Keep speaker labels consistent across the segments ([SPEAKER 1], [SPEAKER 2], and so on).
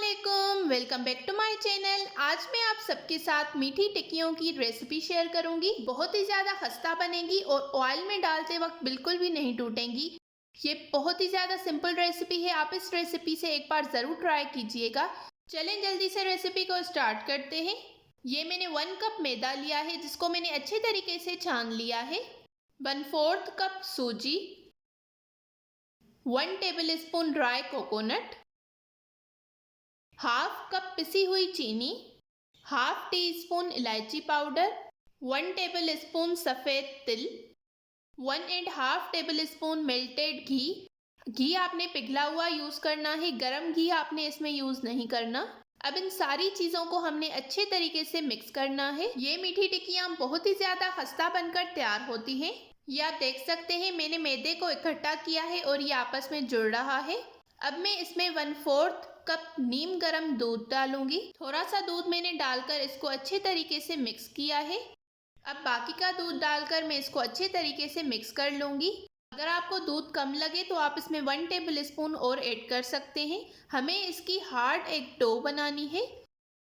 [SPEAKER 1] अस्सलामुअलैकुम, welcome back to my channel. आज मैं आप सबके साथ मीठी टिक्कियों की रेसिपी शेयर करूंगी। बहुत ही ज़्यादा खस्ता बनेगी और ऑयल में डालते वक्त बिल्कुल भी नहीं टूटेंगी। ये बहुत ही ज़्यादा सिंपल रेसिपी है। आप इस रेसिपी से एक बार ज़रूर ट्राई कीजिएगा। चलें जल्दी से रेसिपी को स्टार्ट करते हैं। ये मैंने 1 कप मैदा लिया है जिसको मैंने अच्छे तरीके से छान लिया है। 1/4 कप सूजी, 1 table spoon dry coconut, half cup पिसी हुई चीनी, हाफ टी स्पून इलायची पाउडर, 1 टेबल स्पून सफ़ेद तिल, 1.5 टेबल स्पून मेल्टेड घी। घी आपने पिघला हुआ यूज़ करना है, गरम घी आपने इसमें यूज़ नहीं करना। अब इन सारी चीज़ों को हमने अच्छे तरीके से मिक्स करना है। ये मीठी टिक्कियाँ बहुत ही ज़्यादा खस्ता बनकर तैयार होती हैं। ये आप देख सकते हैं मैंने मैदे को इकट्ठा किया है और ये आपस में जुड़ रहा है। अब मैं इसमें 1/4 कप नीम गर्म दूध डालूंगी। थोड़ा सा दूध मैंने डालकर इसको अच्छे तरीके से मिक्स किया है। अब बाकी का दूध डालकर मैं इसको अच्छे तरीके से मिक्स कर लूँगी। अगर आपको दूध कम लगे तो आप इसमें 1 टेबल स्पून और ऐड कर सकते हैं। हमें इसकी हार्ड एक डो बनानी है।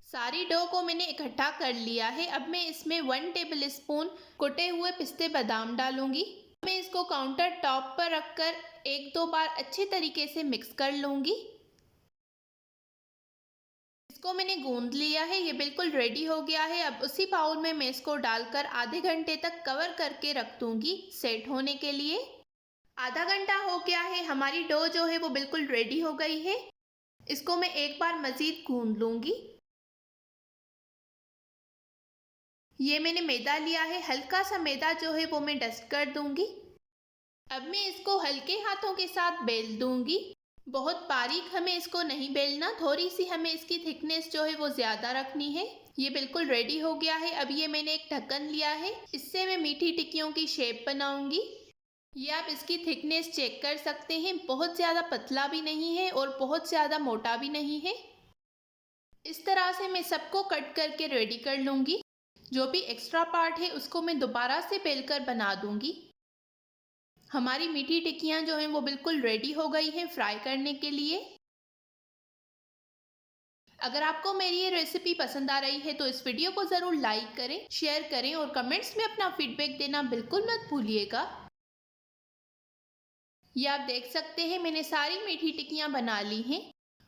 [SPEAKER 1] सारी डो को मैंने इकट्ठा कर लिया है। अब मैं इसमें 1 टेबल स्पून कुटे हुए पिस्ते बादाम डालूंगी। मैं इसको काउंटर टॉप पर रखकर 1-2 बार अच्छे तरीके से मिक्स कर लूँगी। इसको मैंने गूंद लिया है, ये बिल्कुल रेडी हो गया है। अब उसी बाउल में मैं इसको डालकर आधे घंटे तक कवर करके रख दूंगी सेट होने के लिए। आधा घंटा हो गया है, हमारी डो जो है वो बिल्कुल रेडी हो गई है। इसको मैं एक बार मज़ीद गूंद लूँगी। ये मैंने मैदा लिया है, हल्का सा मैदा जो है वो मैं डस्ट कर दूंगी। अब मैं इसको हल्के हाथों के साथ बेल दूंगी। बहुत बारीक हमें इसको नहीं बेलना, थोड़ी सी हमें इसकी थिकनेस जो है वो ज़्यादा रखनी है। ये बिल्कुल रेडी हो गया है। अब ये मैंने एक ढक्कन लिया है, इससे मैं मीठी टिक्कियों की शेप बनाऊंगी। ये आप इसकी थिकनेस चेक कर सकते हैं, बहुत ज़्यादा पतला भी नहीं है और बहुत ज़्यादा मोटा भी नहीं है। इस तरह से मैं सबको कट करके रेडी कर लूँगी। जो भी एक्स्ट्रा पार्ट है उसको मैं दोबारा से बेलकर बना दूँगी। हमारी मीठी टिक्कियाँ जो हैं वो बिल्कुल रेडी हो गई हैं फ्राई करने के लिए। अगर आपको मेरी ये रेसिपी पसंद आ रही है तो इस वीडियो को ज़रूर लाइक करें, शेयर करें और कमेंट्स में अपना फीडबैक देना बिल्कुल मत भूलिएगा। ये आप देख सकते हैं मैंने सारी मीठी टिक्कियाँ बना ली हैं।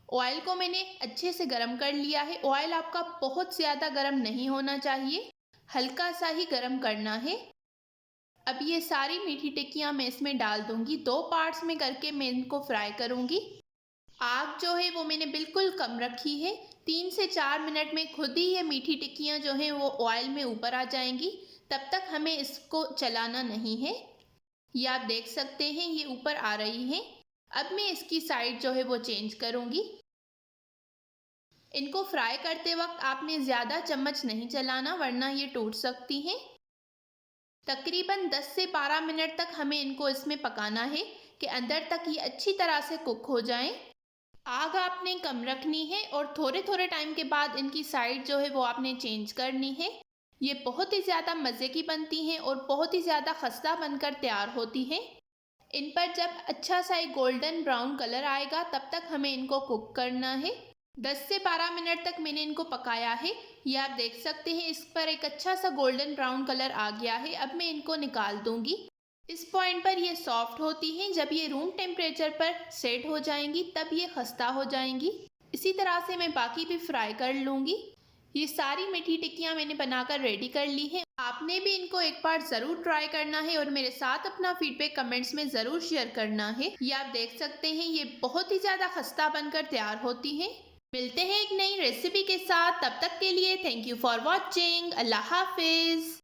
[SPEAKER 1] ऑयल को मैंने अच्छे से गर्म कर लिया है। ऑयल आपका बहुत ज़्यादा गर्म नहीं होना चाहिए, हल्का सा ही गर्म करना है। अब ये सारी मीठी टिक्कियाँ मैं इसमें डाल दूंगी। 2 पार्ट्स में करके मैं इनको फ्राई करूंगी। आग जो है वो मैंने बिल्कुल कम रखी है। 3 से 4 मिनट में खुद ही ये मीठी टिक्कियाँ जो हैं वो ऑयल में ऊपर आ जाएंगी। तब तक हमें इसको चलाना नहीं है। ये आप देख सकते हैं ये ऊपर आ रही हैं। अब मैं इसकी साइड जो है वो चेंज करूंगी। इनको फ्राई करते वक्त आपने ज़्यादा चम्मच नहीं चलाना वरना ये टूट सकती हैं। तकरीबन 10 से 12 मिनट तक हमें इनको इसमें पकाना है कि अंदर तक ये अच्छी तरह से कुक हो जाएं। आग आपने कम रखनी है और थोड़े थोड़े टाइम के बाद इनकी साइड जो है वो आपने चेंज करनी है। ये बहुत ही ज़्यादा मज़े की बनती हैं और बहुत ही ज़्यादा खस्ता बनकर तैयार होती हैं। इन पर जब अच्छा सा एक गोल्डन ब्राउन कलर आएगा तब तक हमें इनको कुक करना है। 10 से 12 मिनट तक मैंने इनको पकाया है। ये आप देख सकते हैं इस पर एक अच्छा सा गोल्डन ब्राउन कलर आ गया है। अब मैं इनको निकाल दूंगी। इस पॉइंट पर ये सॉफ्ट होती हैं। जब ये रूम टेम्परेचर पर सेट हो जाएंगी तब ये खस्ता हो जाएंगी। इसी तरह से मैं बाकी भी फ्राई कर लूँगी। ये सारी मीठी टिक्कियाँ मैंने बनाकर रेडी कर ली हैं। आपने भी इनको एक बार ज़रूर ट्राई करना है और मेरे साथ अपना फीडबैक कमेंट्स में ज़रूर शेयर करना है। ये आप देख सकते हैं ये बहुत ही ज़्यादा खस्ता बनकर तैयार होती हैं। मिलते हैं एक नई रेसिपी के साथ, तब तक के लिए थैंक यू फॉर वॉचिंग। अल्लाह हाफिज़।